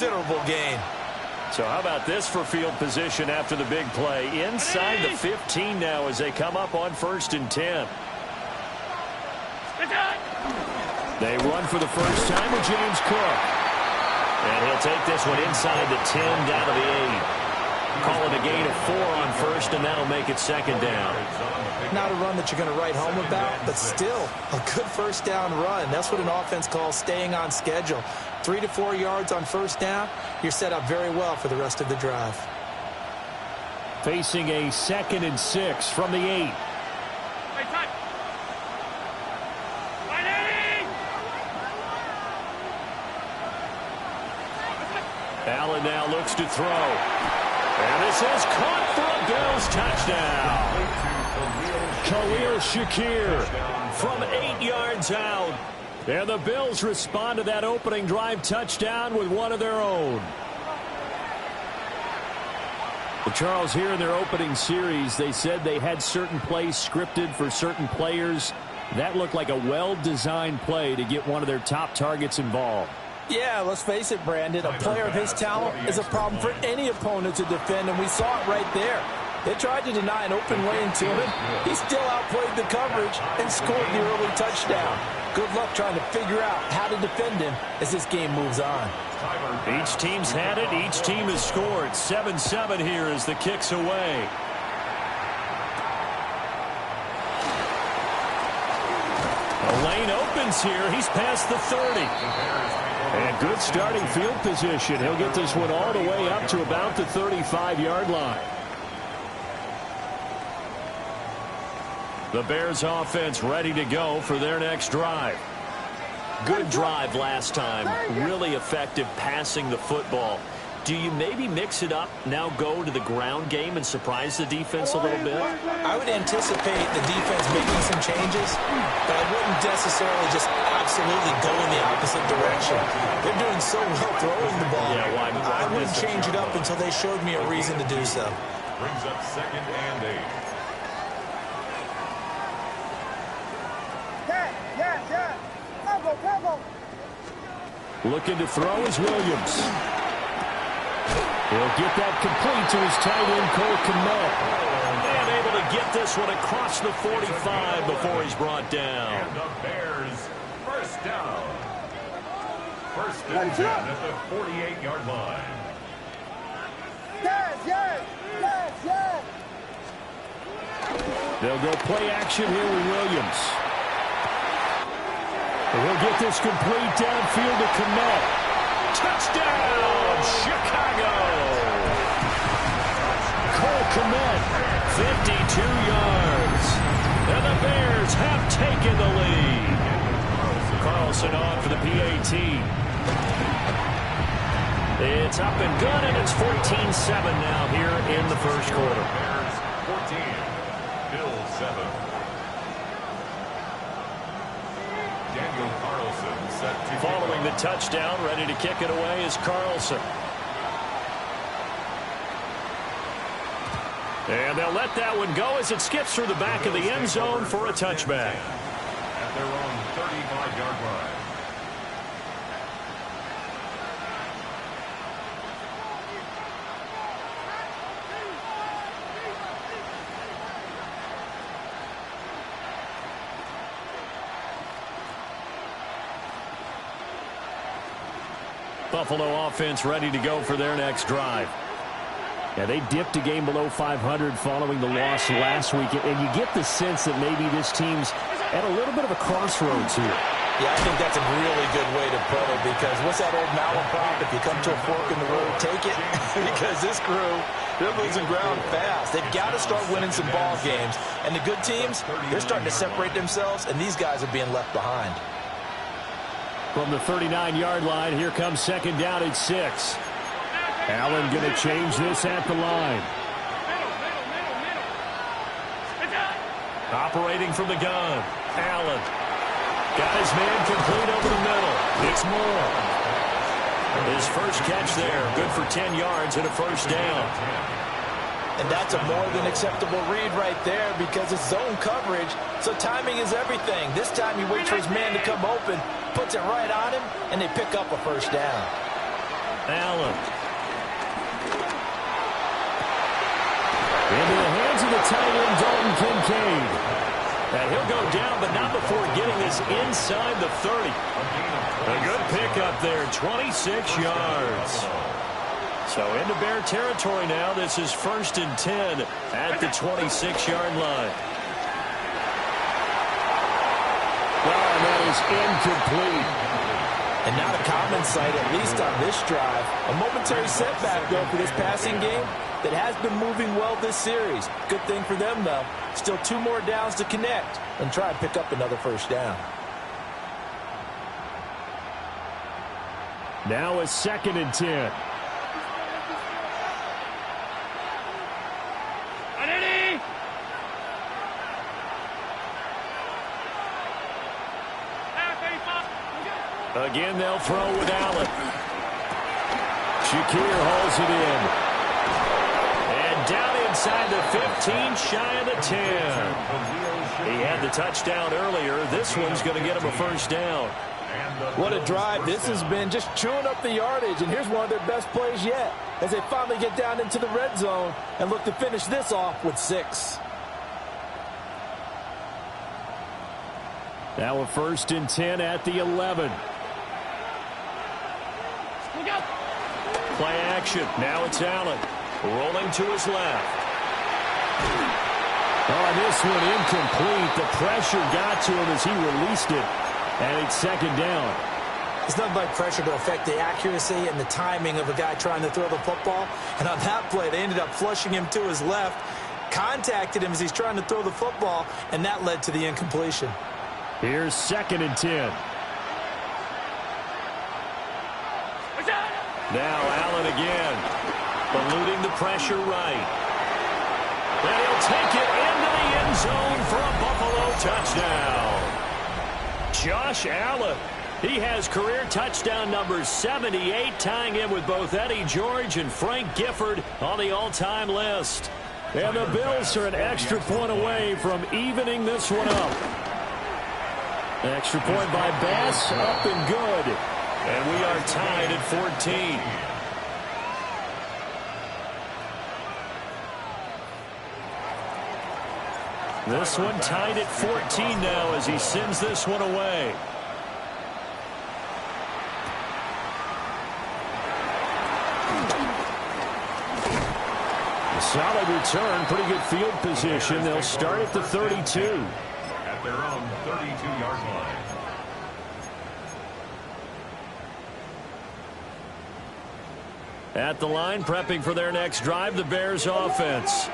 considerable gain. So how about this for field position after the big play? Inside the 15 now as they come up on 1st and 10. They run for the first time with James Cook. And he'll take this one inside the 10 down to the 8. Call it a gain of 4 on 1st, and that'll make it 2nd down. Not a run that you're going to write home about, but still a good 1st down run. That's what an offense calls staying on schedule. 3 to 4 yards on 1st down, you're set up very well for the rest of the drive. Facing a 2nd and 6 from the 8. Allen now looks to throw. And this is caught for a Bills touchdown. Khalil Shakir from 8 yards out. And the Bills respond to that opening drive touchdown with one of their own. Well, Charles, here in their opening series, they said they had certain plays scripted for certain players. That looked like a well-designed play to get one of their top targets involved. Yeah, let's face it, Brandon. A player of his talent is a problem for any opponent to defend, and we saw it right there. They tried to deny an open lane to him. He still outplayed the coverage and scored the early touchdown. Good luck trying to figure out how to defend him as this game moves on. Each team's had it. Each team has scored. 7-7 here as the kick's away. The lane opens here. He's past the 30. And good starting field position. He'll get this one all the way up to about the 35-yard line. The Bears offense ready to go for their next drive. Good drive last time. Really effective passing the football. Do you maybe mix it up, now go to the ground game and surprise the defense a little bit? I would anticipate the defense making some changes, but I wouldn't necessarily just absolutely go in the opposite direction. They're doing so well throwing the ball. Yeah, well, I wouldn't change it up until they showed me a reason to do so. Brings up 2nd and 8. Looking to throw is Williams. He'll get that complete to his tight end, Cole Kmet. And able to get this one across the 45 before he's brought down. And the Bears, 1st down. 1st and 10 at the 48-yard line. They'll go play action here with Williams. And he'll get this complete downfield to Kmet. Touchdown, Chicago! Cole Kmet, 52 yards. And the Bears have taken the lead. Carlson on for the PAT. It's up and good, and it's 14-7 now here in the 1st quarter. Bears 14, Bills 7. Daniel Carlson set to Following the touchdown, ready to kick it away is Carlson. And they'll let that one go as it skips through the back of the end zone for a touchback. At their own 35-yard line. Buffalo offense ready to go for their next drive. Yeah, they dipped a game below 500 following the loss last week, and you get the sense that maybe this team's at a little bit of a crossroads here. Yeah, I think that's a really good way to put it, because what's that old malaprop? If you come to a fork in the road, take it. Because this crew, they're losing ground fast. They've got to start winning some ball games. And the good teams, they're starting to separate themselves, and these guys are being left behind. From the 39-yard line, here comes 2nd down at 6. Allen going to change this at the line. Operating from the gun, Allen. Got his man complete over the middle. It's Moore. His first catch there, good for 10 yards and a 1st down. And that's a more than acceptable read right there, because it's zone coverage, so timing is everything. This time he waits for his man to come open, puts it right on him, and they pick up a 1st down. Allen. Into the hands of the tight end, Dalton Kincaid. And he'll go down, but not before getting this inside the 30. A good pickup there, 26 yards. So into Bear territory now. This is 1st and 10 at the 26-yard line. Well, and that is incomplete. And not a common sight, at least on this drive. A momentary setback, though, for this passing game that has been moving well this series. Good thing for them, though. Still 2 more downs to connect and try and pick up another 1st down. Now a 2nd and 10. Again, they'll throw with Allen. Shakir hauls it in. And down inside the 15, shy of the 10. He had the touchdown earlier. This one's going to get him a 1st down. What a drive this has been, just chewing up the yardage. And here's one of their best plays yet as they finally get down into the red zone and look to finish this off with 6. Now a 1st and 10 at the 11. Play action. Now it's Allen. Rolling to his left. Oh, this one incomplete. The pressure got to him as he released it. And it's 2nd down. It's nothing but pressure to affect the accuracy and the timing of a guy trying to throw the football. And on that play, they ended up flushing him to his left, contacted him as he's trying to throw the football, and that led to the incompletion. Here's 2nd and 10. Now Allen again, eluding the pressure right. And he'll take it into the end zone for a Buffalo touchdown. Josh Allen, he has career touchdown number 78, tying him with both Eddie George and Frank Gifford on the all-time list. And the Bills are an extra point away from evening this one up. Extra point by Bass, up and good. And we are tied at 14. This one tied at 14 now as he sends this one away. A solid return, pretty good field position. They'll start at the 32. At their own 32-yard line. At the line, prepping for their next drive, the Bears offense.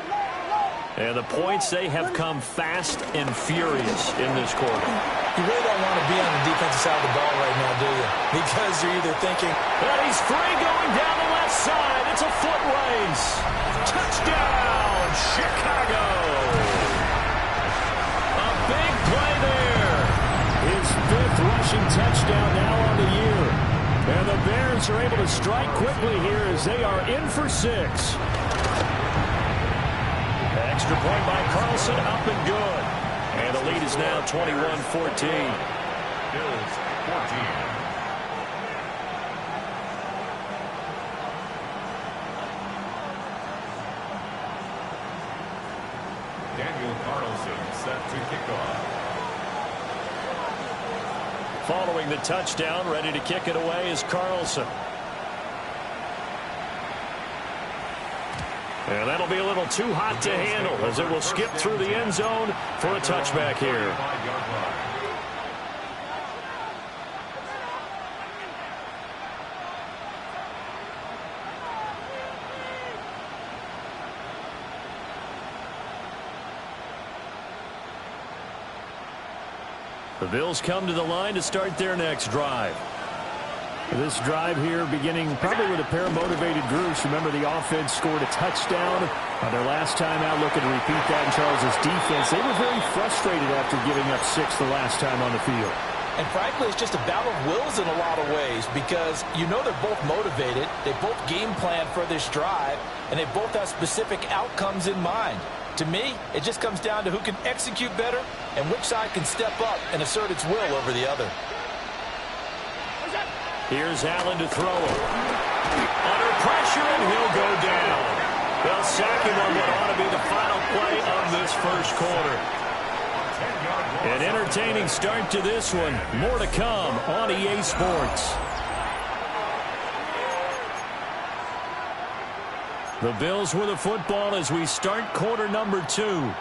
And the points, they have come fast and furious in this quarter. You really don't want to be on the defensive side of the ball right now, do you? Because you're either thinking, and he's free going down the left side. It's a foot race. Touchdown, Chicago. A big play there. His 5th rushing touchdown now on the year. And the Bears are able to strike quickly here as they are in for 6. Extra point by Carlson, up and good. And the lead is now 21-14. Bills 14. Daniel Carlson set to kick off. Following the touchdown, ready to kick it away is Carlson. And that'll be a little too hot to handle as it will skip through the end zone for a touchback here. The Bills come to the line to start their next drive. This drive here beginning probably with a pair of motivated groups. Remember, the offense scored a touchdown on their last time out, looking to repeat that in Charles' defense. They were very frustrated after giving up 6 the last time on the field. and frankly, it's just a battle of wills in a lot of ways because you know they're both motivated, they both game plan for this drive, and they both have specific outcomes in mind. To me, it just comes down to who can execute better and which side can step up and assert its will over the other. Here's Allen to throw it. They'll sack him on what ought to be the final play of this first quarter. An entertaining start to this one. More to come on EA Sports. The Bills with the football as we start quarter number 2.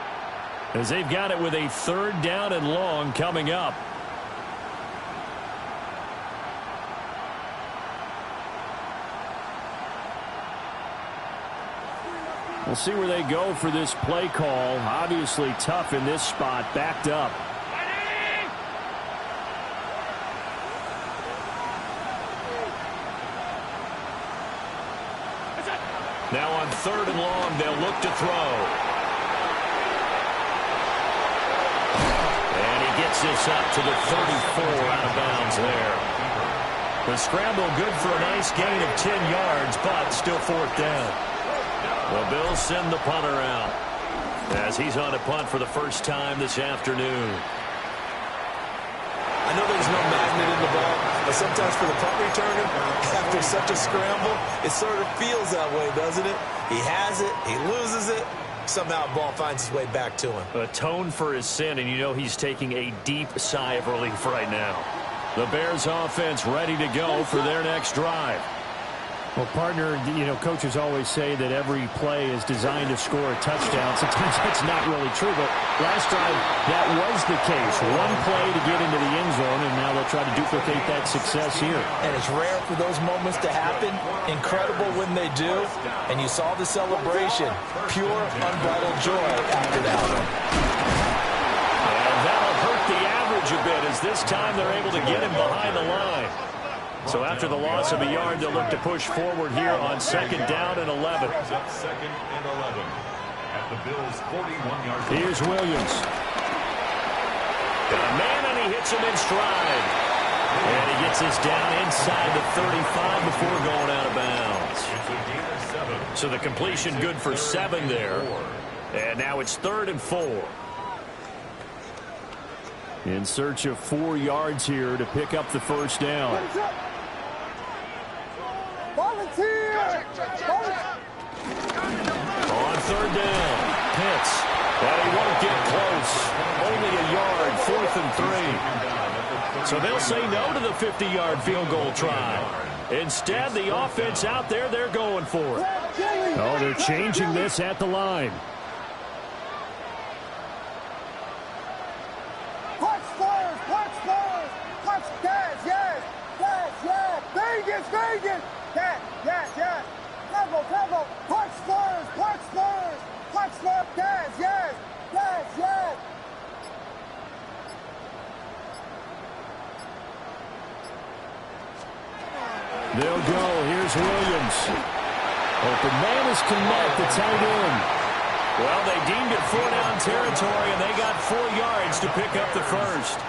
As they've got it with a 3rd down and long coming up. We'll see where they go for this play call. Obviously tough in this spot, backed up. Now on 3rd and long, they'll look to throw. And he gets this up to the 34 out of bounds there. The scramble good for a nice gain of 10 yards, but still 4th down. The Bills send the punter out as he's on a punt for the first time this afternoon. I know there's no magnet in the ball, but sometimes for the punt returner, after such a scramble, it sort of feels that way, doesn't it? He has it, he loses it, somehow the ball finds its way back to him. Atone for his sin, and you know he's taking a deep sigh of relief right now. The Bears offense ready to go for their next drive. Well, partner, you know, coaches always say that every play is designed to score a touchdown. Sometimes that's not really true, but last drive, that was the case. One play to get into the end zone, and now they'll try to duplicate that success here. And it's rare for those moments to happen. Incredible when they do. And you saw the celebration. Pure, unbridled joy after that one. And that'll hurt the average a bit as this time they're able to get him behind the line. So after the loss of a yard, they'll look to push forward here on 2nd down and 11. 2nd and 11 at the Bills' 41-yard line. Here's Williams. Got a man, and he hits him in stride. And he gets this down inside the 35 before going out of bounds. So the completion good for 7 there. And now it's 3rd and 4. In search of 4 yards here to pick up the first down. Volunteer! On 3rd down, Pitts. But he won't get close. Only a yard, 4th and 3. So they'll say no to the 50-yard field goal try. Instead, the offense out there, they're going for it. Oh, they're changing this at the line. Vegas! Yes! Temple! Punch Spurs! Yes! They'll go. Here's Williams. Open man is Connect, the tight end. Well, they deemed it 4-down territory, and they got 4 yards to pick up the first.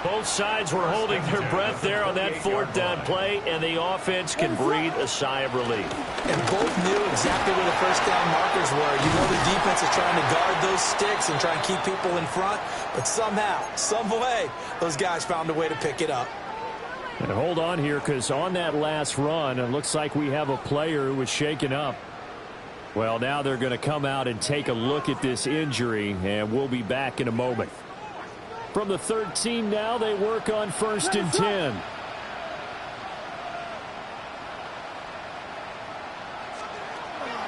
Both sides were holding their breath there on that 4th down play, and the offense can breathe a sigh of relief. And both knew exactly where the first down markers were. You know the defense is trying to guard those sticks and try and keep people in front, but somehow, some way, those guys found a way to pick it up. And hold on here, because on that last run, it looks like we have a player who was shaken up. Well, now they're going to come out and take a look at this injury, and we'll be back in a moment. From the 13 now, they work on 1st and 10.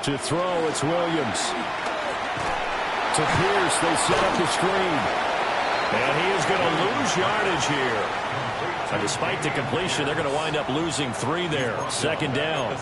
To throw, it's Williams. To Pierce, they set up the screen. And he is going to lose yardage here. And despite the completion, they're going to wind up losing 3 there. 2nd down.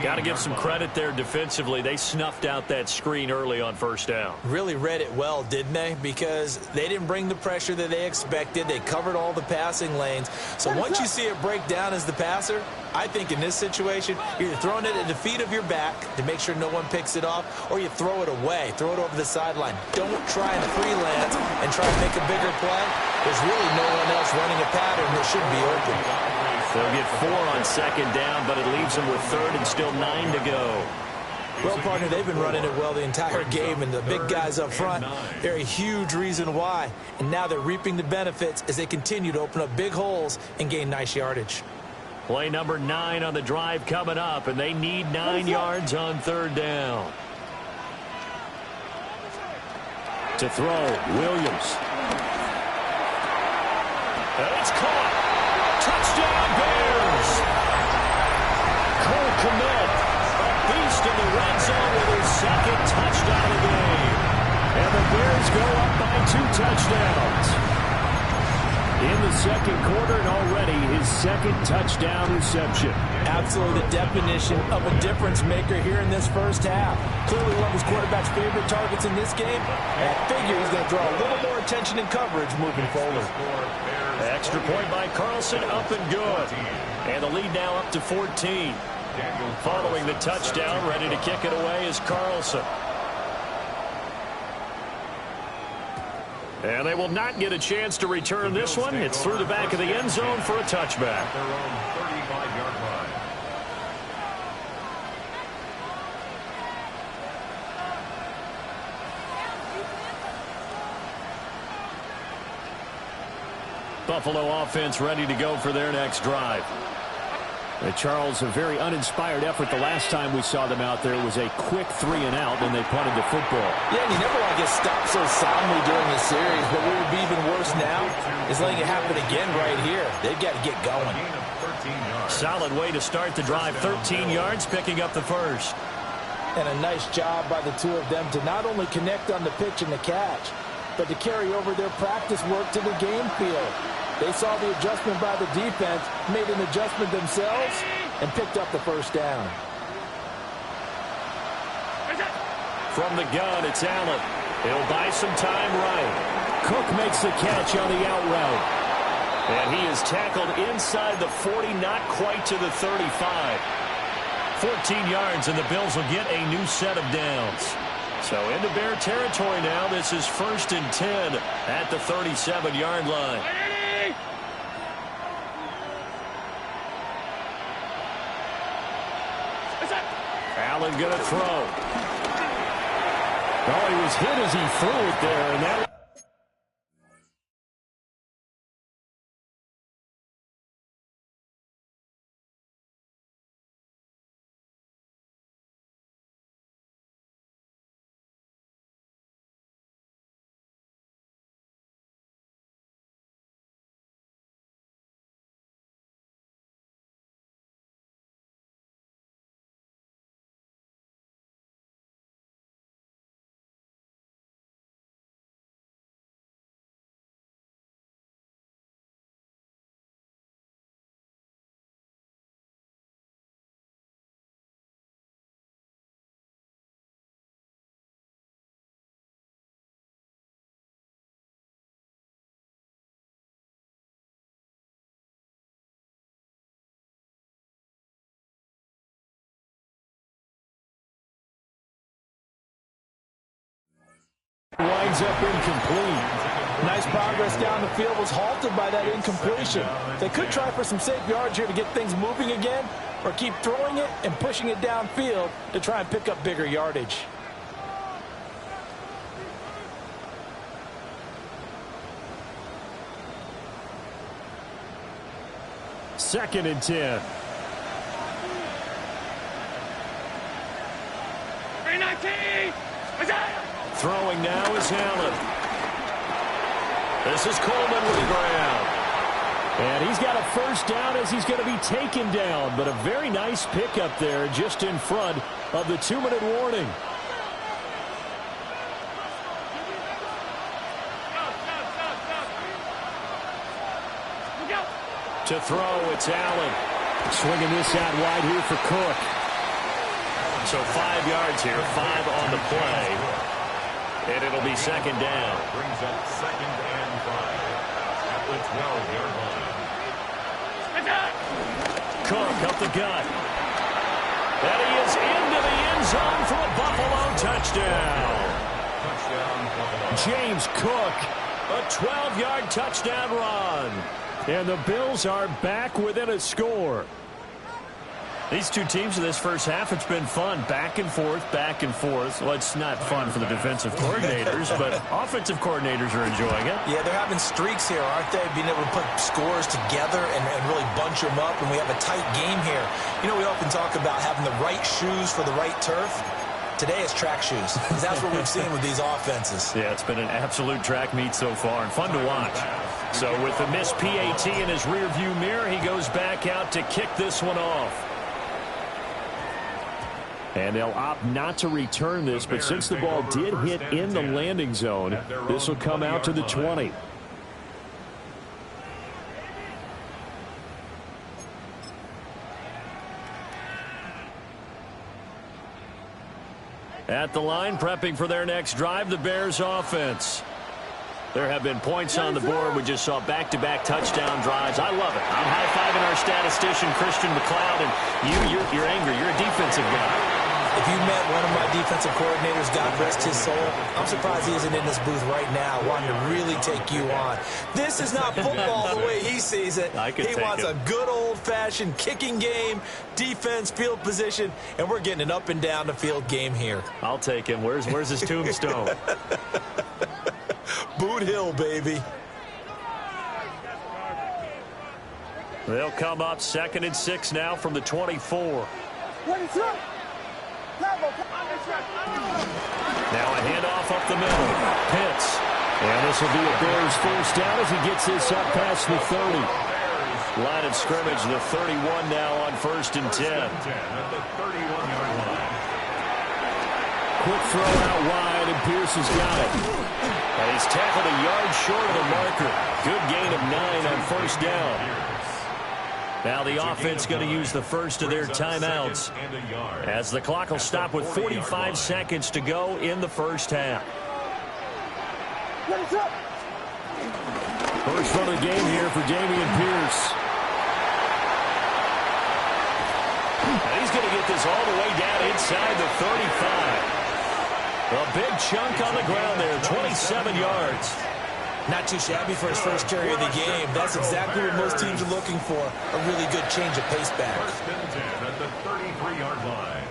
Got to give some credit there defensively. They snuffed out that screen early on 1st down. Really read it well, didn't they? Because they didn't bring the pressure that they expected. They covered all the passing lanes. So once you see it break down as the passer, I think in this situation, you're either throwing it at the feet of your back to make sure no one picks it off, or you throw it away, throw it over the sideline. Don't try and freelance and try and make a bigger play. There's really no one else running a pattern that should be open. They'll get 4 on 2nd down, but it leaves them with 3rd and still 9 to go. Well, partner, they've been running it well the entire game, and the big guys up front, they're a huge reason why. And now they're reaping the benefits as they continue to open up big holes and gain nice yardage. Play number 9 on the drive coming up, and they need 9 yards on 3rd down. To throw, Williams. And it's caught. Touchdown, Bears. Cole Kmet, a beast in the red zone with his 2nd touchdown of the game. And the Bears go up by 2 touchdowns. In the 2nd quarter, and already his 2nd touchdown reception. Absolutely the definition of a difference maker here in this first half. Clearly one of his quarterback's favorite targets in this game. And I figure he's going to draw a little more attention and coverage moving forward. Extra point by Carlson, up and good. And the lead now up to 14. Following the touchdown, ready to kick it away is Carlson. And they will not get a chance to return this one. It's through the back of the end zone for a touchback. Their own 35-yard line. Buffalo offense ready to go for their next drive. Charles, a very uninspired effort the last time we saw them out there. It was a quick 3-and-out when they punted the football. Yeah, and you never want to get stopped so soundly during the series, but what would be even worse now is letting it happen again right here. They've got to get going. Solid way to start the drive. 13 yards, picking up the first. And a nice job by the two of them to not only connect on the pitch and the catch, but to carry over their practice work to the game field. They saw the adjustment by the defense, made an adjustment themselves, and picked up the first down. From the gun, it's Allen. He'll buy some time right. Cook makes the catch on the out route. And he is tackled inside the 40, not quite to the 35. 14 yards, and the Bills will get a new set of downs. So into Bear territory now. This is 1st and 10 at the 37-yard line. Allen going to throw. Oh, he was hit as he threw it there, and that winds up incomplete. Nice progress down the field was halted by that incompletion. They could try for some safe yards here to get things moving again, or keep throwing it and pushing it downfield to try and pick up bigger yardage. Second and 10. Throwing now is Allen. This is Coleman with the ground. And he's got a first down as he's going to be taken down. But a very nice pickup there just in front of the 2-minute warning. To throw, it's Allen. Swinging this out wide here for Cook. So 5 yards here, 5 on the play. And it'll be second down. Brings up 2nd and 5 at the 12-yard line. Cook up the gut. And he is into the end zone for a Buffalo touchdown. James Cook. A 12-yard touchdown run. And the Bills are back within a score. These two teams in this first half, it's been fun. Back and forth, back and forth. Well, it's not fun for the defensive coordinators, but offensive coordinators are enjoying it. Yeah, they're having streaks here, aren't they? Being able to put scores together and really bunch them up, and we have a tight game here. You know, we often talk about having the right shoes for the right turf. Today it's track shoes, because that's what we've seen with these offenses. Yeah, it's been an absolute track meet so far, and fun to watch. So with the missed PAT in his rearview mirror, he goes back out to kick this one off. And they'll opt not to return this, but since the ball did hit in the landing zone, this will come out to the 20. At the line, prepping for their next drive, the Bears offense. There have been points on the board. We just saw back-to-back touchdown drives. I love it. I'm high-fiving our statistician, Christian McLeod, and you're angry. You're a defensive guy. If you met one of my defensive coordinators, God rest his soul, I'm surprised he isn't in this booth right now wanting to really take you on. This is not football the way he sees it. He wants a good old-fashioned kicking game, defense, field position, and we're getting an up and down the field game here. I'll take him. Where's his tombstone? Boot Hill, baby. They'll come up 2nd and 6 now from the 24. Now a handoff up the middle. Pitts. And this will be a Bears first down as he gets this up past the 30. Line of scrimmage, the 31 now on 1st and 10. Quick throw out wide, and Pierce has got it. And he's tackled a yard short of the marker. Good gain of 9 on 1st down. Now the offense going to use the first of their timeouts as the clock will stop with 45 seconds to go in the first half. First run of the game here for Dameon Pierce. And he's going to get this all the way down inside the 35. A big chunk on the ground there, 27 yards. Not too shabby for his first carry of the game. That's exactly what most teams are looking for, a really good change of pace back. First and 10 at the 33-yard line.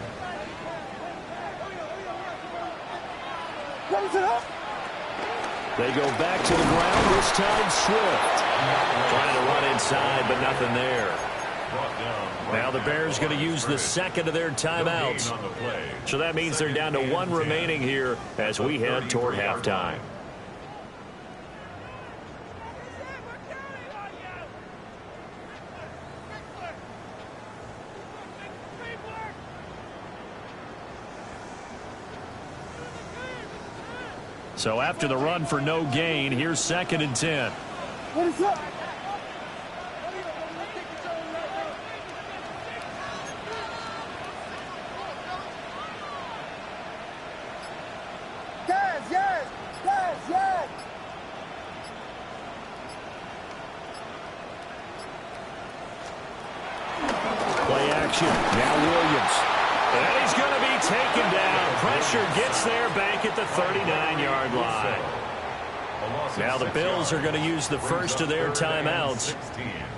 They go back to the ground, this time Swift. Trying to run inside, but nothing there. Now the Bears going to use the second of their timeouts. So that means they're down to 1 remaining here as we head toward halftime. So after the run for no gain, here's 2nd and 10. What is up? Yes. Play action. Now Williams. And he's going to be taken down. Pressure gets there back at the 39-yard line. Now the Bills are going to use the first of their timeouts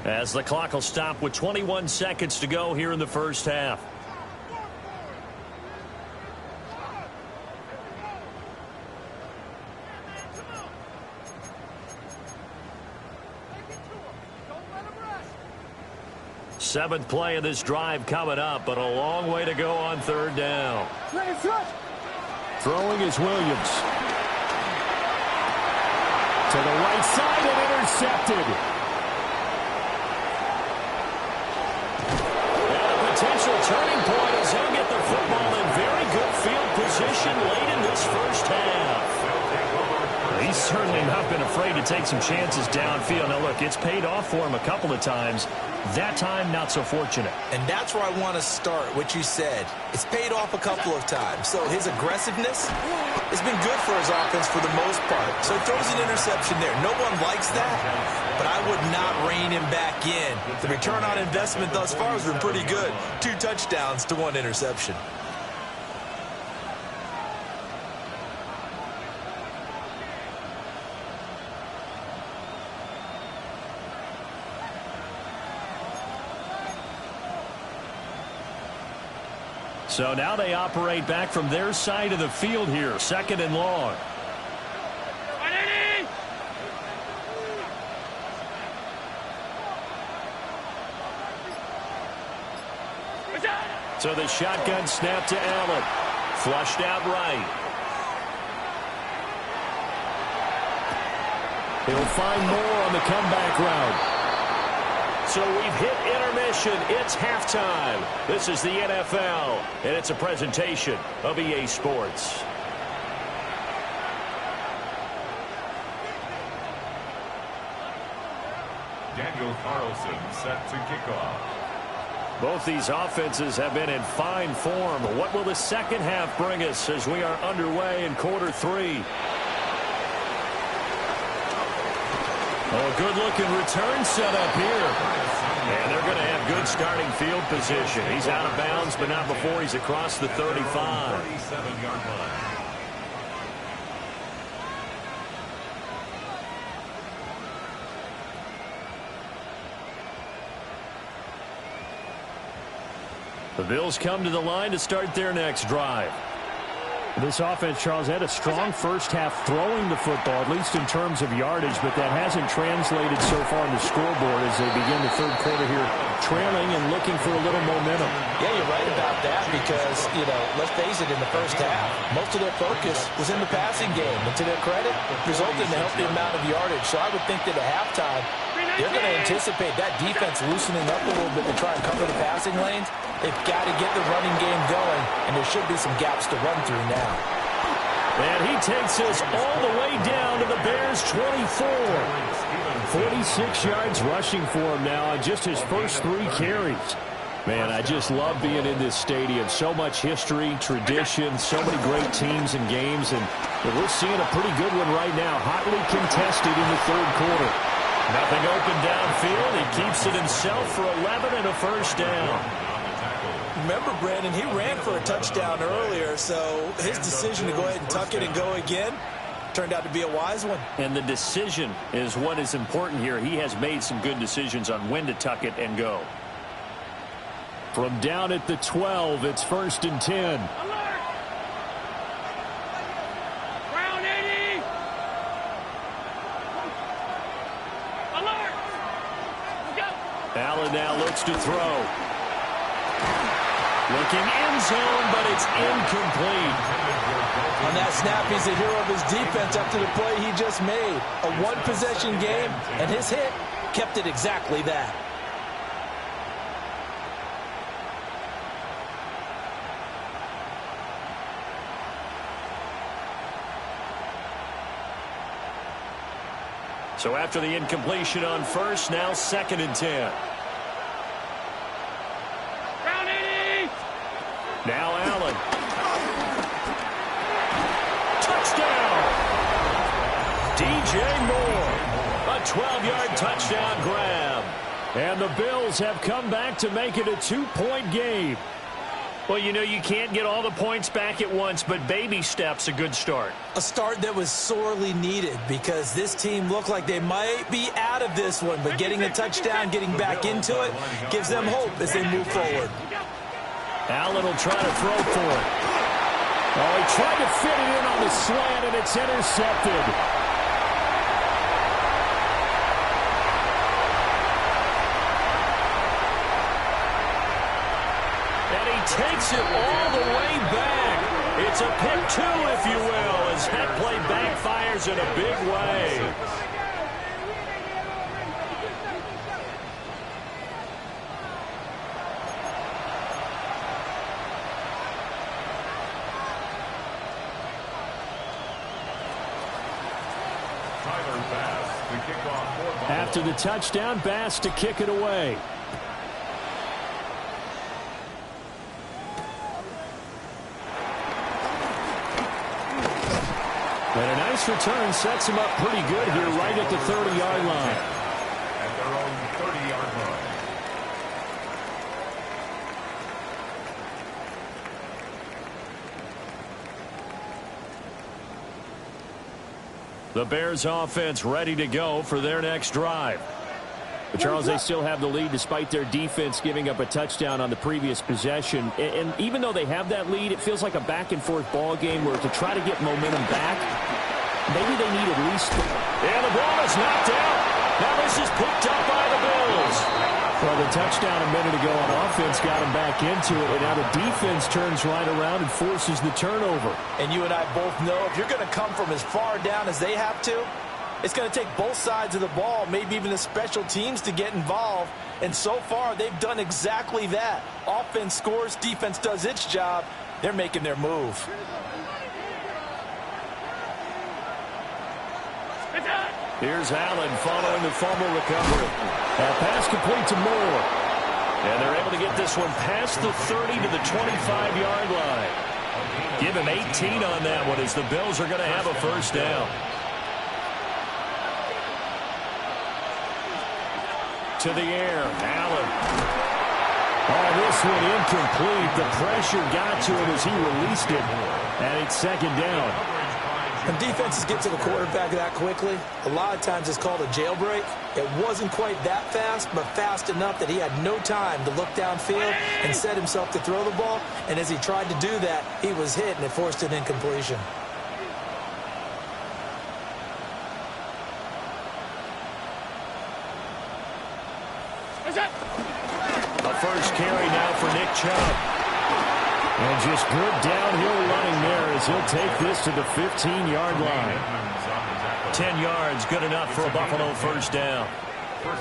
as the clock will stop with 21 seconds to go here in the first half. Seventh play of this drive coming up, but a long way to go on 3rd down. Throwing is Williams. To the right side and intercepted. And a potential turning point as he'll get the football in very good field position late in this first half. He's certainly not been afraid to take some chances downfield. Now, look, it's paid off for him a couple of times. That time, not so fortunate. And that's where I want to start, what you said. It's paid off a couple of times. So his aggressiveness has been good for his offense for the most part. So he throws an interception there. No one likes that, but I would not rein him back in. The return on investment thus far has been pretty good. 2 touchdowns to 1 interception. So now they operate back from their side of the field here, 2nd and long. So the shotgun snap to Allen. Flushed out right. He'll find more on the comeback route. So we've hit intermission. It's halftime. This is the NFL, and it's a presentation of EA Sports. Daniel Carlson set to kick off. Both these offenses have been in fine form. What will the second half bring us as we are underway in quarter 3? Oh, good-looking return set up here. And they're going to have good starting field position. He's out of bounds, but not before he's across the 35. 37-yard line. The Bills come to the line to start their next drive. This offense, Charles, had a strong first half throwing the football, at least in terms of yardage, but that hasn't translated so far in the scoreboard as they begin the third quarter here, trailing and looking for a little momentum. Yeah, you're right about that because, let's face it, in the first half, most of their focus was in the passing game. And to their credit, resulted in a healthy amount of yardage. So I would think that at halftime, they're going to anticipate that defense loosening up a little bit to try and cover the passing lanes. They've got to get the running game going, and there should be some gaps to run through now. And he takes us all the way down to the Bears' 24. 46 yards rushing for him now on just his first 3 carries. Man, I just love being in this stadium. So much history, tradition, so many great teams and games, and we're seeing a pretty good one right now, hotly contested in the third quarter. Nothing open downfield. He keeps it himself for 11 and a first down. Remember, Brandon, he ran for a touchdown earlier, so his decision to go ahead and tuck it and go again turned out to be a wise one. And the decision is what is important here. He has made some good decisions on when to tuck it and go. From down at the 12, it's 1st and 10. Allen now looks to throw. Looking end zone, but it's incomplete. On that snap, he's the hero of his defense after the play he just made. A one-possession game, and his hit kept it exactly that. So after the incompletion on first, now 2nd and 10. Now Allen. Touchdown! DJ Moore. A 12-yard touchdown grab. And the Bills have come back to make it a 2-point game. Well, you can't get all the points back at once, but baby steps a good start. A start that was sorely needed because this team looked like they might be out of this one, but getting a touchdown, getting back into it, gives them hope as they move forward. Allen will try to throw for it. Oh, he tried to fit it in on the slant, and it's intercepted. And he takes it all the way back. It's a pick 2, if you will, as that play backfires in a big way. After the touchdown, Bass to kick it away. And a nice return sets him up pretty good here right at the 30-yard line. At their own 30-yard line. The Bears offense ready to go for their next drive. But Charles, they still have the lead despite their defense giving up a touchdown on the previous possession. And even though they have that lead, it feels like a back-and-forth ball game where to try to get momentum back, maybe they need at least... And the ball is knocked out. Now this is picked up by the Bills. Well, the touchdown a minute ago on offense got them back into it, and now the defense turns right around and forces the turnover. And you and I both know if you're going to come from as far down as they have to, it's going to take both sides of the ball, maybe even the special teams, to get involved. And so far, they've done exactly that. Offense scores, defense does its job. They're making their move. Here's Allen following the fumble recovery. That pass complete to Moore. And they're able to get this one past the 30 to the 25-yard line. Give him 18 on that one as the Bills are going to have a first down. To the air, Allen. Oh, this one incomplete. The pressure got to him as he released it. And it's second down. When defenses get to the quarterback that quickly, a lot of times it's called a jailbreak. It wasn't quite that fast, but fast enough that he had no time to look downfield and set himself to throw the ball. And as he tried to do that, he was hit, and it forced an incompletion. A first carry now for Nick Chubb. And just good downhill running there as he'll take this to the 15-yard line. 10 yards, good enough for a Buffalo first down.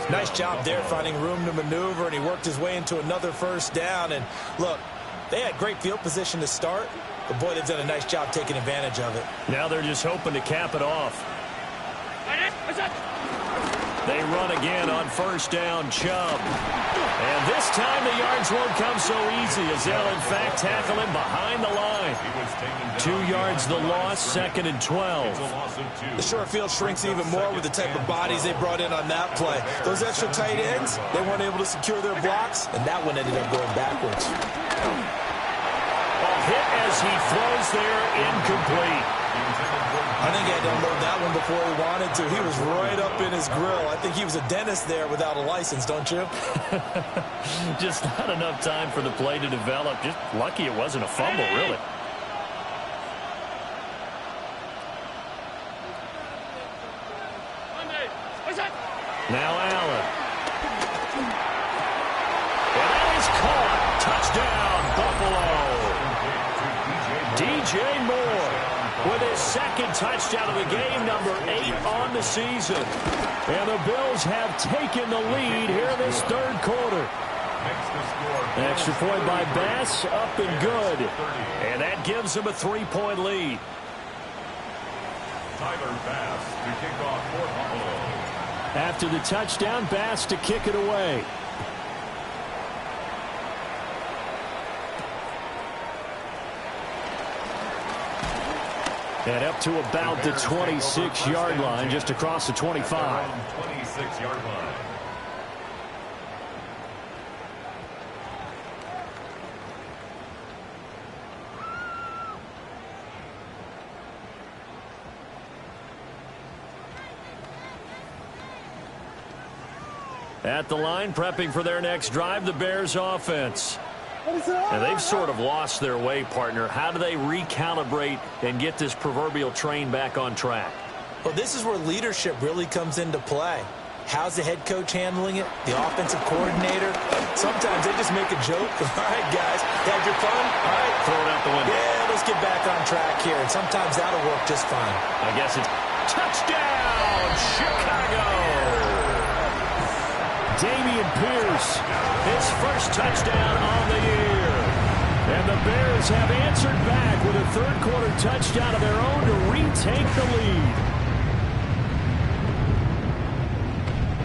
Nice job there finding room to maneuver, and he worked his way into another first down. And look, they had great field position to start, but boy, they've done a nice job taking advantage of it. Now they're just hoping to cap it off. They run again on first down, Chubb. And this time the yards won't come so easy as they'll, in fact, tackle him behind the line. 2 yards the loss, second and 12. The short field shrinks even more with the type of bodies they brought in on that play. Those extra tight ends, they weren't able to secure their blocks, and that one ended up going backwards. A hit as he throws there, incomplete. I think he had to unload that one before he wanted to. He was right up in his grill. I think he was a dentist there without a license, don't you? Just not enough time for the play to develop. Just lucky it wasn't a fumble, really. Now Allen. And that is caught. Touchdown, Buffalo. DJ Moore with his second touchdown of the game, number 8 on the season. And the Bills have taken the lead here in this third quarter. An extra point by Bass, up and good. And that gives them a 3-point lead. Tyler Bass to kick off for Buffalo. After the touchdown, Bass to kick it away. And up to about the 26-yard line, just across the 25. 26-yard line. At the line, prepping for their next drive, the Bears offense. And they've sort of lost their way, partner. How do they recalibrate and get this proverbial train back on track? Well, this is where leadership really comes into play. How's the head coach handling it? The offensive coordinator? Sometimes they just make a joke. All right, guys, had your fun? All right. Throw it out the window. Yeah, let's get back on track here. And sometimes that'll work just fine. I guess it's touchdown, Chicago. Dameon Pierce, his first touchdown on the year. And the Bears have answered back with a third-quarter touchdown of their own to retake the lead.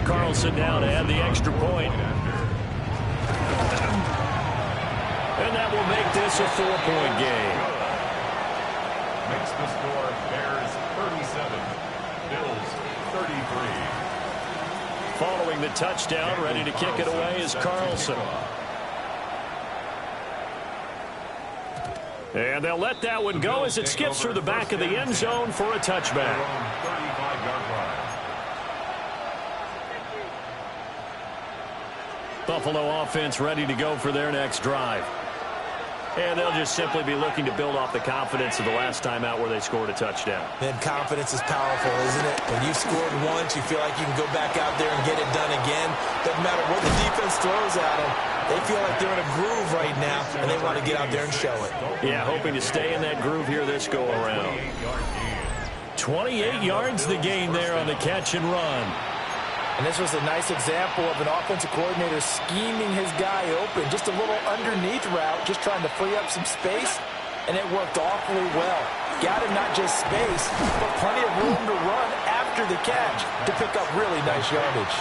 Carlson now to add the extra point. And that will make this a 4-point game. Makes the score Bears 37, Bills 33. Following the touchdown, ready to kick it away is Carlson. And they'll let that one go as it skips through the back of the end zone for a touchback. Buffalo offense ready to go for their next drive. And they'll just simply be looking to build off the confidence of the last time out where they scored a touchdown. Man, confidence is powerful, isn't it? When you've scored once, you feel like you can go back out there and get it done again. Doesn't matter what the defense throws at them. They feel like they're in a groove right now, and they want to get out there and show it. Yeah, hoping to stay in that groove here this go-around. 28 yards the gain there on the catch and run. And this was a nice example of an offensive coordinator scheming his guy open. Just a little underneath route, just trying to free up some space, and it worked awfully well. Got him not just space, but plenty of room to run after the catch to pick up really nice yardage.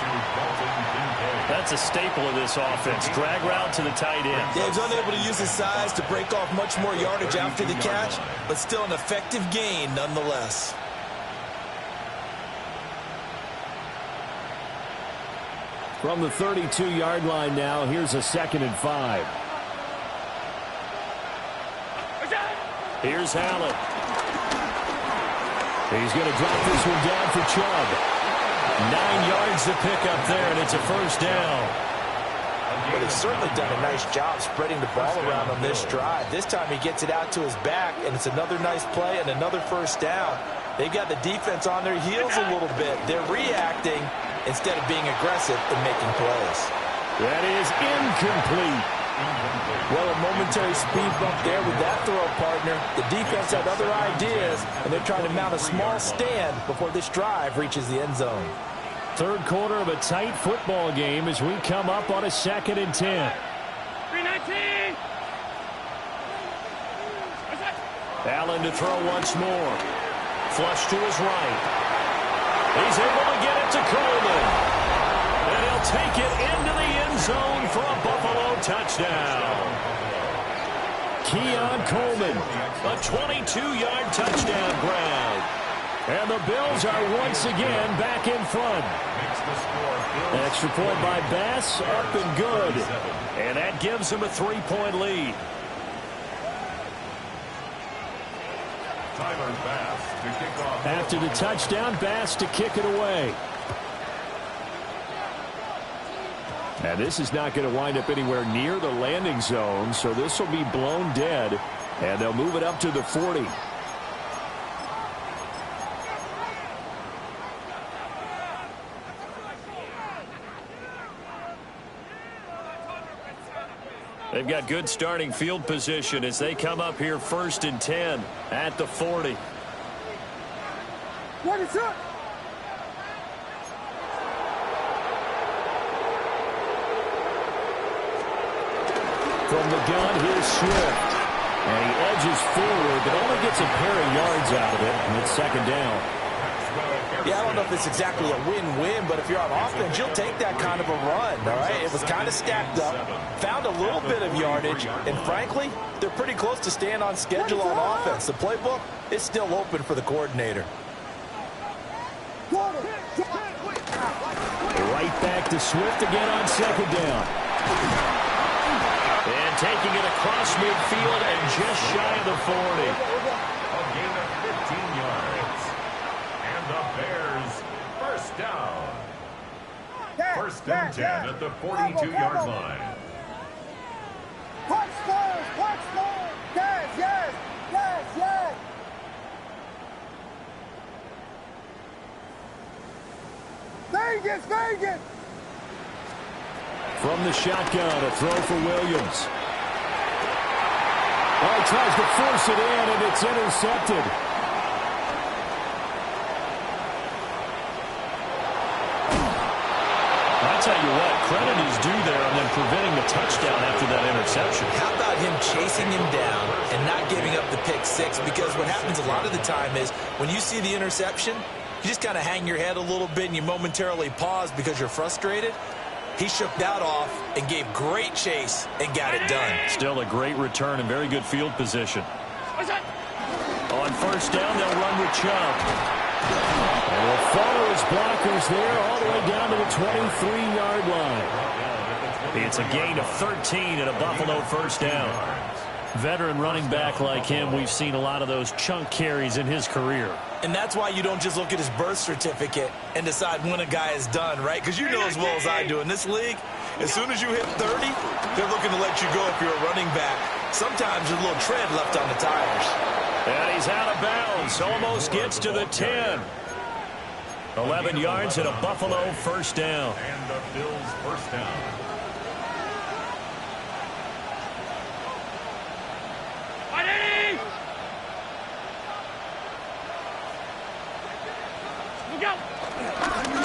That's a staple of this offense. Drag route to the tight end. Yeah, he's unable to use his size to break off much more yardage after the catch, but still an effective gain nonetheless. From the 32-yard line now, here's a 2nd and 5. Here's Allen. He's going to drop this one down for Chubb. 9 yards to pick up there, and it's a first down. But he's certainly done a nice job spreading the ball around on this drive. This time he gets it out to his back, and it's another nice play and another first down. They've got the defense on their heels a little bit. They're reacting instead of being aggressive and making plays. That is incomplete. Well, a momentary speed bump there with that throw, partner. The defense had other ideas, and they're trying to mount a small stand before this drive reaches the end zone. Third quarter of a tight football game as we come up on a 2nd and 10. 319. Allen to throw once more. Flush to his right. He's able to get it to Coleman. And he'll take it into the end zone for a Buffalo touchdown. Keon Coleman. A 22-yard touchdown grab. And the Bills are once again back in front. Extra point by Bass, up and good. And that gives him a 3-point lead. After the touchdown, Bass to kick it away. And this is not going to wind up anywhere near the landing zone, so this will be blown dead, and they'll move it up to the 40. They've got good starting field position as they come up here 1st and 10 at the 40. What is up? From the gun, here's Swift. And he edges forward, but only gets a pair of yards out of it, and it's 2nd down. Yeah, I don't know if it's exactly a win-win, but if you're on offense, you'll take that kind of a run, all right? It was kind of stacked up, found a little bit of yardage, and frankly, they're pretty close to staying on schedule on offense. The playbook is still open for the coordinator. Right back to Swift again on 2nd down. And taking it across midfield and just shy of the 40. A gain of 15 yards. And the Bears, first down. First and 10 at the 42-yard line. Punch stars, punch stars. Yes, yes, yes, yes. Vegas, Vegas. From the shotgun, a throw for Williams. Oh, he tries to force it in, and it's intercepted. I'll tell you what, credit is due there on them preventing the touchdown after that interception. How about him chasing him down and not giving up the pick six? Because what happens a lot of the time is when you see the interception, you just kind of hang your head a little bit and you momentarily pause because you're frustrated. He shook that off and gave great chase and got it done. Still a great return and very good field position. On first down, they'll run with Chubb. And will follow his blockers there all the way down to the 23-yard line. It's a gain of 13 and a Buffalo first down. Veteran running back like him, we've seen a lot of those chunk carries in his career. And that's why you don't just look at his birth certificate and decide when a guy is done, right? Because you know as well as I do, in this league, As soon as you hit 30, they're looking to let you go if you're a running back. Sometimes there's a little tread left on the tires. And he's out of bounds. Almost gets to the 10. 11 yards and a Buffalo first down. And the Bills first down.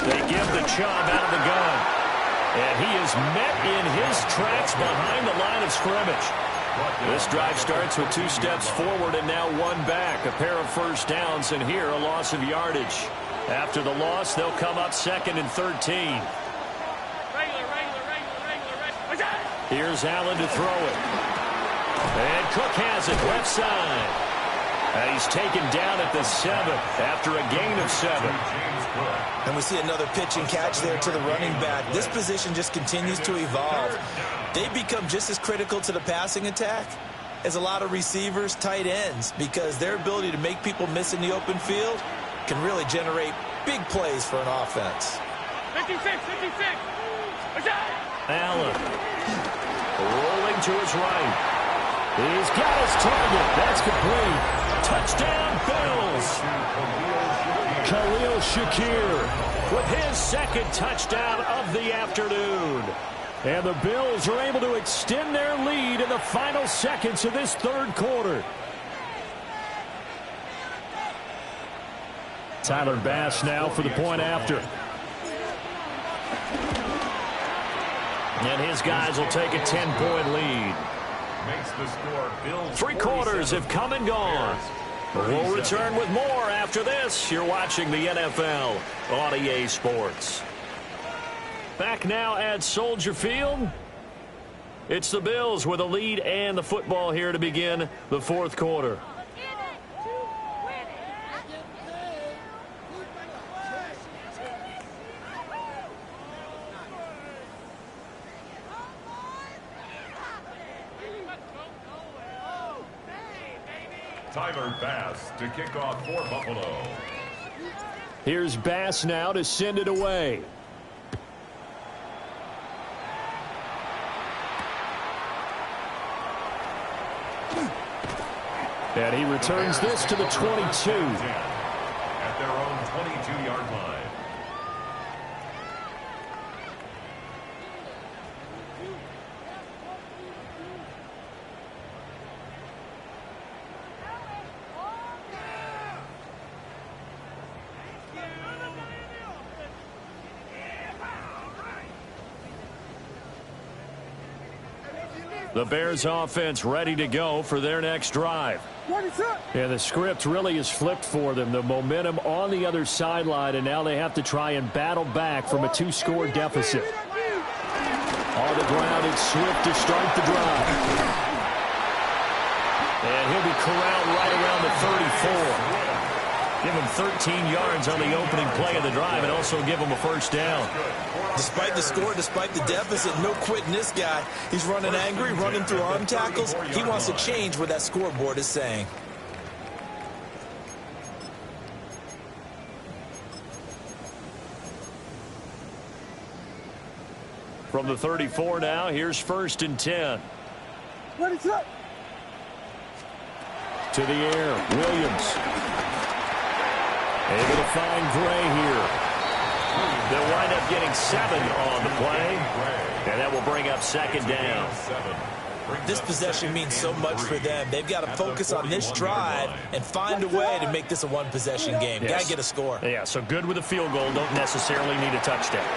They give the Chubb out of the gun. And he is met in his tracks behind the line of scrimmage. This drive starts with 2 steps forward and now 1 back. A pair of first downs, and here a loss of yardage. After the loss, they'll come up 2nd and 13. Here's Allen to throw it. And Cook has it left side. And he's taken down at the 7 after a gain of 7. And we see another pitch and catch there to the running back. This position just continues to evolve. They become just as critical to the passing attack as a lot of receivers, tight ends, because their ability to make people miss in the open field can really generate big plays for an offense. 56. Allen rolling to his right. He's got his target. That's complete. Touchdown, Bills. Khalil Shakir with his 2nd touchdown of the afternoon. And the Bills are able to extend their lead in the final seconds of this 3rd quarter. Tyler Bass now for the point after. And his guys will take a 10-point lead. Makes the score Bills 3 quarters have come and gone. We'll return with more after this. You're watching the NFL on EA Sports. Back now at Soldier Field. It's the Bills with a lead and the football here to begin the 4th quarter. Tyler Bass to kick off for Buffalo. Here's Bass now to send it away. And he returns this to the 22. At their own 22-yard line. The Bears offense ready to go for their next drive. And the script really is flipped for them. The momentum on the other sideline, and now they have to try and battle back from a 2-score deficit. On the ground, it's Swift to start the drive. And he'll be corralled right around the 34. Give him 13 yards on the opening play of the drive and also give him a first down. Despite the score, despite the deficit, no quitting this guy. He's running angry, running through arm tackles. He wants to change what that scoreboard is saying. From the 34 now, here's 1st and 10. To the air, Williams. Able to find Gray here. They'll wind up getting 7 on the play, and that will bring up 2nd down. This possession means so much for them. They've got to focus on this drive and find a way to make this a 1-possession game. Yes. Got to get a score. Yeah, so good with a field goal. Don't necessarily need a touchdown.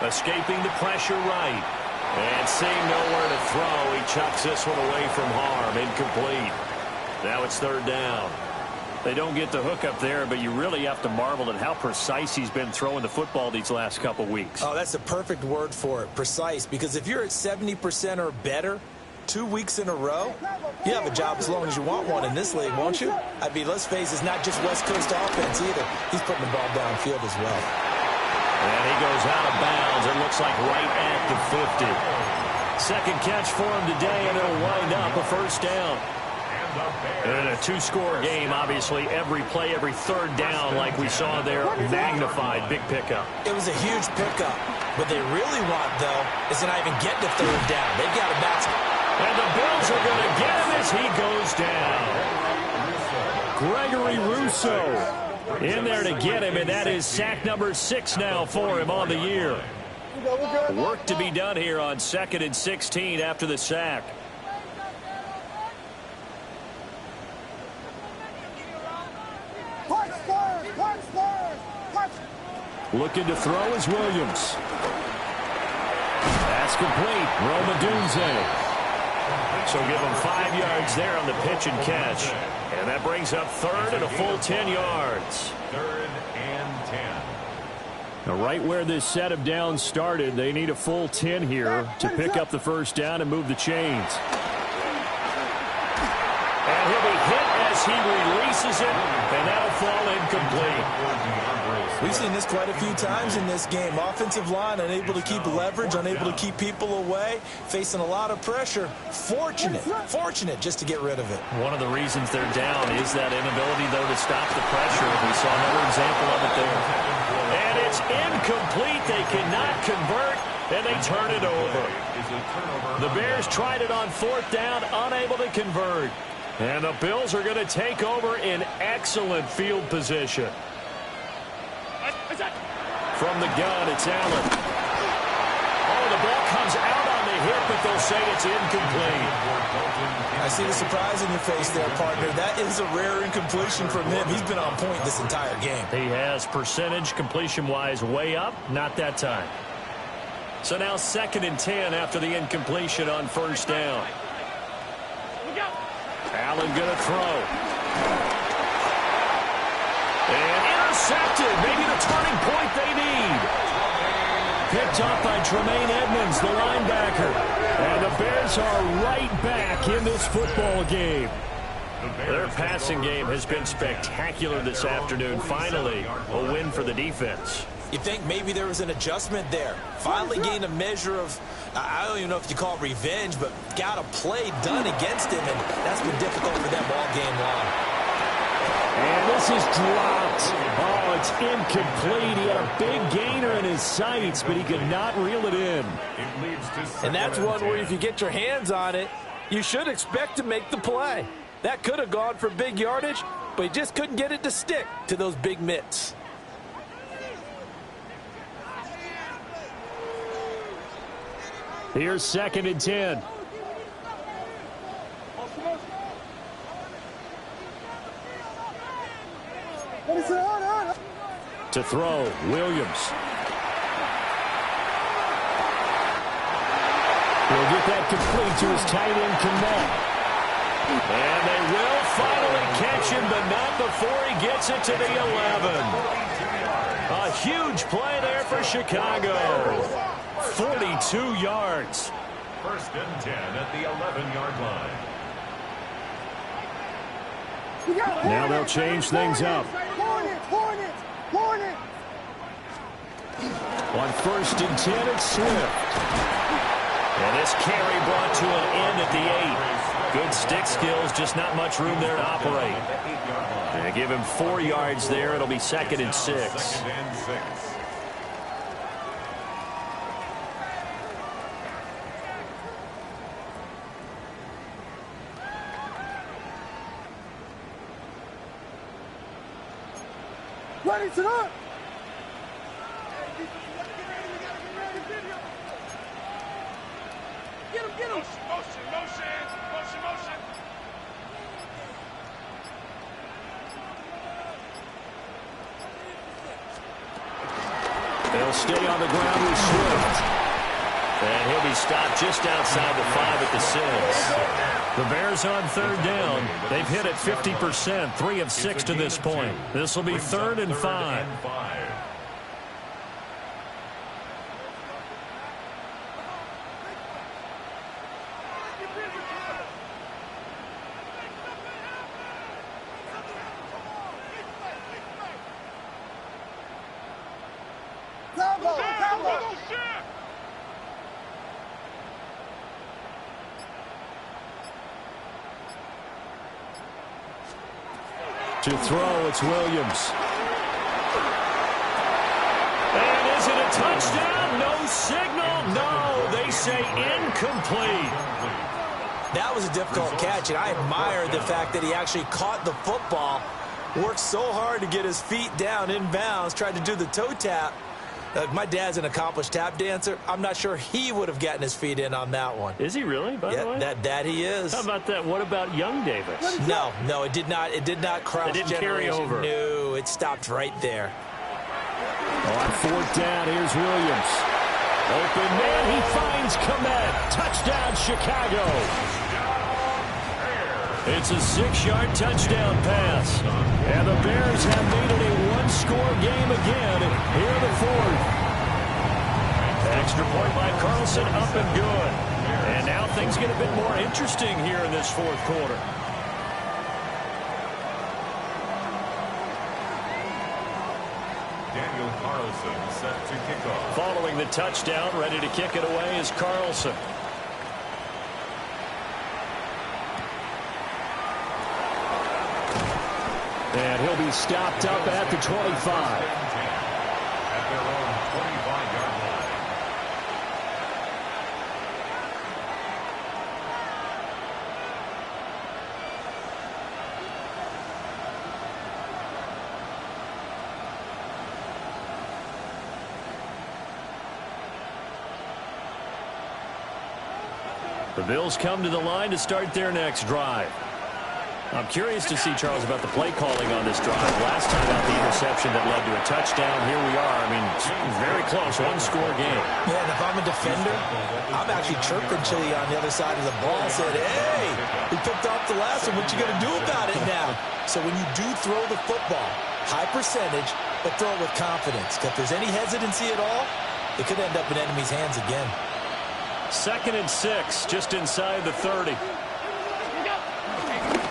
Escaping the pressure right. And seeing nowhere to throw, he chucks this one away from harm. Incomplete. Now it's 3rd down. They don't get the hook up there, but you really have to marvel at how precise he's been throwing the football these last couple weeks. Oh, that's a perfect word for it, precise, because if you're at 70% or better 2 weeks in a row, you have a job as long as you want one in this league, won't you? I mean, let's face it, it's not just West Coast offense either. He's putting the ball downfield as well. And he goes out of bounds. It looks like right at the 50. 2nd catch for him today, and it'll wind up a first down. In a two-score game, obviously, every play, every third down, like we saw there, magnified. Big pickup. It was a huge pickup. What they really want, though, is to not even get to third down. They've got to bounce. And the Bills are going to get him as he goes down. Gregory Rousseau in there to get him, and that is sack number 6 now for him on the year. Work to be done here on 2nd and 16 after the sack. Looking to throw is Williams. That's complete. Romadunze. So give him 5 yards there on the pitch and catch. And that brings up 3rd and a full 10 yards. 3rd and 10. Now, right where this set of downs started, they need a full 10 here to pick up the first down and move the chains. And he'll be hit as he releases it, and that'll fall incomplete. We've seen this quite a few times in this game. Offensive line unable to keep leverage, unable to keep people away, facing a lot of pressure. Fortunate just to get rid of it. One of the reasons they're down is that inability, though, to stop the pressure. We saw another example of it there. And it's incomplete. They cannot convert, and they turn it over. The Bears tried it on 4th down, unable to convert. And the Bills are going to take over in excellent field position. From the gun, it's Allen. Oh, the ball comes out on the hit, but they'll say it's incomplete. I see the surprise in your face there, partner. That is a rare incompletion from him. He's been on point this entire game. He has percentage completion-wise way up, not that time. So now 2nd and 10 after the incompletion on 1st down. Allen going to throw. And intercepted. Maybe the turning point they need. Picked up by Tremaine Edmonds, the linebacker. And the Bears are right back in this football game. Their passing game has been spectacular this afternoon. Finally, a win for the defense. You think maybe there was an adjustment there. Finally gained a measure of, I don't even know if you call it revenge, but got a play done against him, and that's been difficult for them all game long. And this is dropped. Oh, it's incomplete. He had a big gainer in his sights, but he could not reel it in. And that's one where if you get your hands on it, you should expect to make the play. That could have gone for big yardage, but he just couldn't get it to stick to those big mitts. Here's 2nd and 10. To throw, Williams. He'll get that complete to his tight end, Kmet. And they will finally catch him, but not before he gets it to the 11. A huge play there for Chicago. 42 yards. 1st and 10 at the 11-yard line. Now they'll change things up. On 1st and 10, it's Swift. And this carry brought to an end at the 8. Good stick skills, just not much room there to operate. They give him 4 yards there. It'll be 2nd and 6. Ready to run. Get him. Motion. They'll stay on the ground with Swift. And he'll be stopped just outside the 5 at the 6. The Bears on 3rd down. They've hit it 50%, 3 of 6 to this point. This will be 3rd and 5. To throw, it's Williams. And is it a touchdown? No signal. No, they say incomplete. That was a difficult catch, and I admire the fact that he actually caught the football, worked so hard to get his feet down in bounds, tried to do the toe tap. My dad's an accomplished tap dancer. I'm not sure he would have gotten his feet in on that one. Is he really, by the way? That he is. How about that? What about young Davis? No, it did not. It did not cross. It didn't carry over. No, it stopped right there. On fourth down, here's Williams. Open man, he finds Komet. Touchdown, Chicago. It's a 6-yard touchdown pass. And the Bears have made it a one-score game again here in the fourth. Extra point by Carlson, up and good. And now things get a bit more interesting here in this fourth quarter. Daniel Carlson set to kick off. Following the touchdown, ready to kick it away is Carlson. And he'll be stopped up at the 25. At their own 25-yard line. The Bills come to the line to start their next drive. I'm curious to see, Charles, about the play calling on this drive. Last time out, the interception that led to a touchdown. Here we are. I mean, very close, one-score game. Yeah, and if I'm a defender, I'm actually chirping Chili on the other side of the ball and said, hey, we picked off the last one. What you going to do about it now? So when you do throw the football, high percentage, but throw it with confidence. If there's any hesitancy at all, it could end up in enemy's hands again. 2nd and 6, just inside the 30.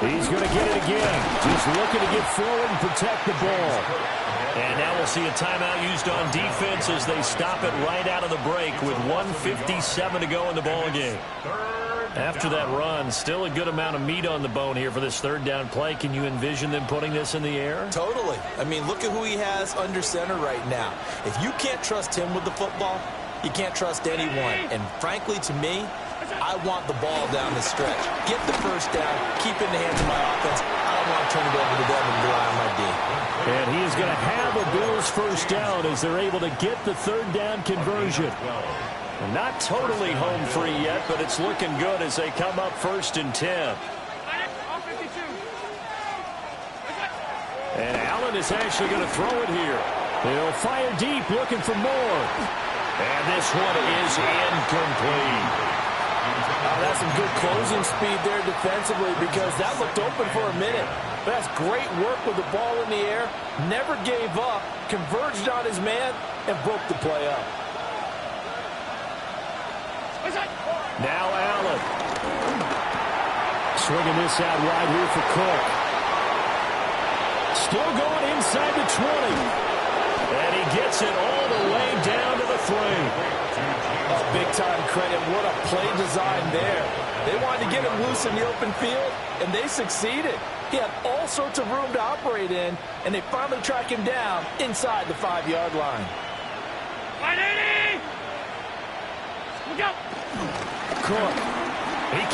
He's going to get it again. Just looking to get forward and protect the ball. And now we'll see a timeout used on defense as they stop it right out of the break with 1:57 to go in the ball game. After that run, still a good amount of meat on the bone here for this third down play. Can you envision them putting this in the air? Totally. I mean, look at who he has under center right now. If you can't trust him with the football, you can't trust anyone. And frankly, to me, I want the ball down the stretch. Get the first down, keep it in the hands of my offense. I don't want to turn it over to them and rely on my D. And he is going to have a Bills first down as they're able to get the third down conversion. Not totally home free yet, but it's looking good as they come up 1st and 10. And Allen is actually going to throw it here. He'll fire deep, looking for more. And this one is incomplete. That's some good closing speed there defensively because that looked open for a minute. But that's great work with the ball in the air. Never gave up, converged on his man, and broke the play up. Now Allen. Swinging this out wide here for Cook. Still going inside the 20. And he gets it all the way down to the 3. Big-time credit. What a play design there. They wanted to get him loose in the open field, and they succeeded. He had all sorts of room to operate in, and they finally track him down inside the 5-yard line. 180! Look out! Cook. And he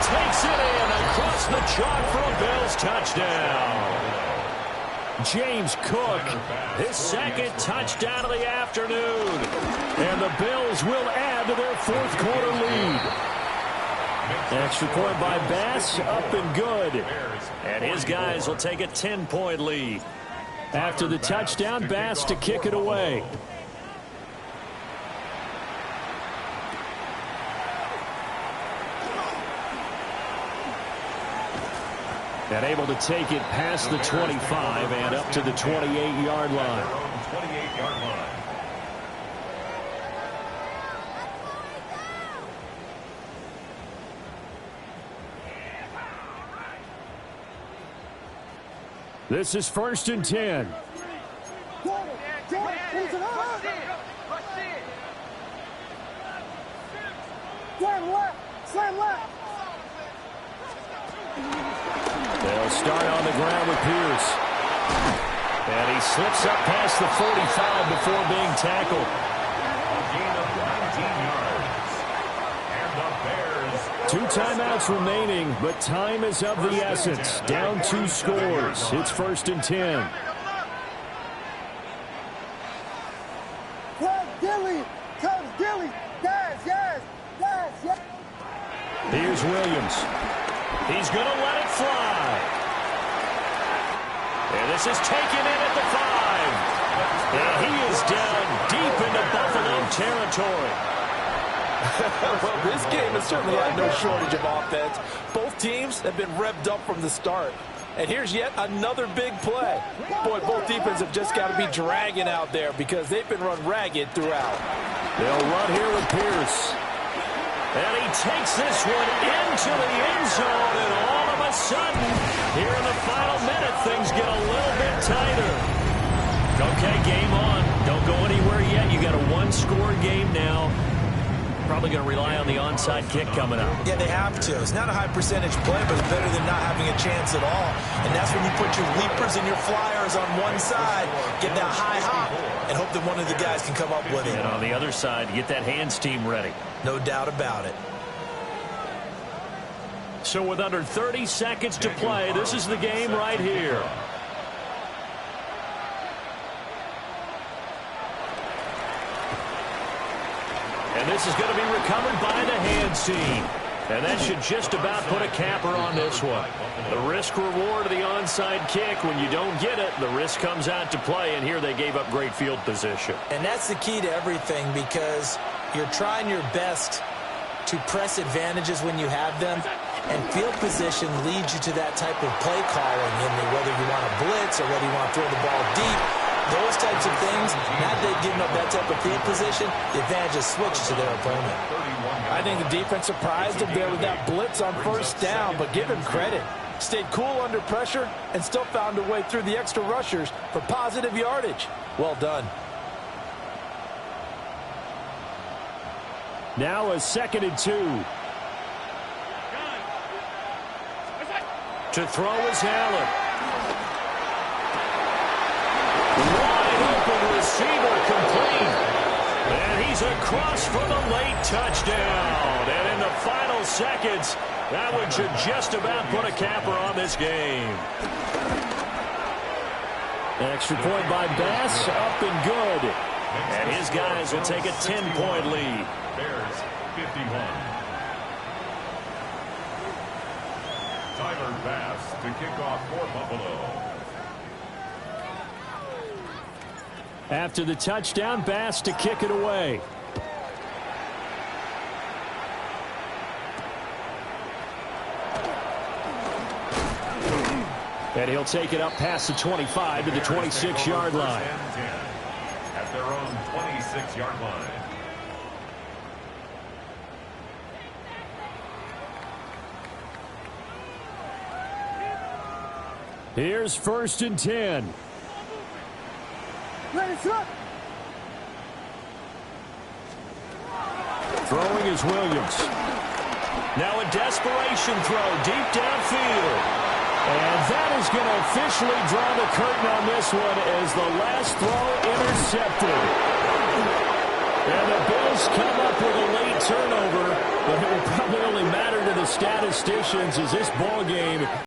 takes it in across the chalk for a Bills touchdown. James Cook, His 2nd touchdown of the afternoon. and the Bills will add to their fourth quarter lead. Extra point by Bass, up and good. And his guys will take a 10-point lead. After the touchdown, Bass to kick it away. And able to take it past the 25 and up to the 28-yard line. 28-yard line. This is 1st and 10. Slam left! Slam left! They'll start on the ground with Pierce. And he slips up past the 45 before being tackled. A gain of 19 yards. And the Bears. 2 timeouts remaining, but time is of the essence. Down 2 scores. It's 1st and 10. Here's Williams. He's going to let it fly. And this is taken in at the 5. And he is down deep into Buffalo territory. Well, this game has certainly had no shortage of offense. Both teams have been revved up from the start. And here's yet another big play. Boy, both defenses have just got to be dragging out there because they've been run ragged throughout. They'll run here with Pierce. And he takes this one into the end zone, and all of a sudden, here in the final minute, things get a little bit tighter. Okay, game on. Don't go anywhere yet. You got a 1-score game now. Probably going to rely on the onside kick coming up. Yeah, they have to. It's not a high percentage play, but it's better than not having a chance at all. And that's when you put your leapers and your flyers on one side, get that high hop, and hope that one of the guys can come up with it. And on the other side, get that hands team ready. No doubt about it. So with under 30 seconds to play, this is the game right here. And this is going to be recovered by the hands team. And that should just about put a capper on this one. The risk-reward of the onside kick, when you don't get it, the risk comes out to play, and here they gave up great field position. And that's the key to everything because you're trying your best to press advantages when you have them, and field position leads you to that type of play calling, whether you want to blitz or whether you want to throw the ball deep. Those types of things, now that they've given up that type of field position, the advantage is switched to their opponent. I think the defense surprised him there with that blitz on 1st down, but give him credit. Stayed cool under pressure and still found a way through the extra rushers for positive yardage. Well done. Now a 2nd and 2. To throw is Allen. Wide open receiver complete. And he's across for the late touchdown. And in the final seconds, that one should just about put a capper on this game. An extra point by Bass, up and good. And his guys will take a 10-point lead. Bears 51. Tyler Bass to kick off for Buffalo. After the touchdown, Bass to kick it away. And he'll take it up past the 25 to the 26-yard line. At their own 26-yard line. Here's 1st and 10. Throwing is Williams. Now a desperation throw deep downfield. And that is going to officially draw the curtain on this one as the last throw intercepted. And the Bills come up with a late turnover, but it will probably only matter to the statisticians as this ball game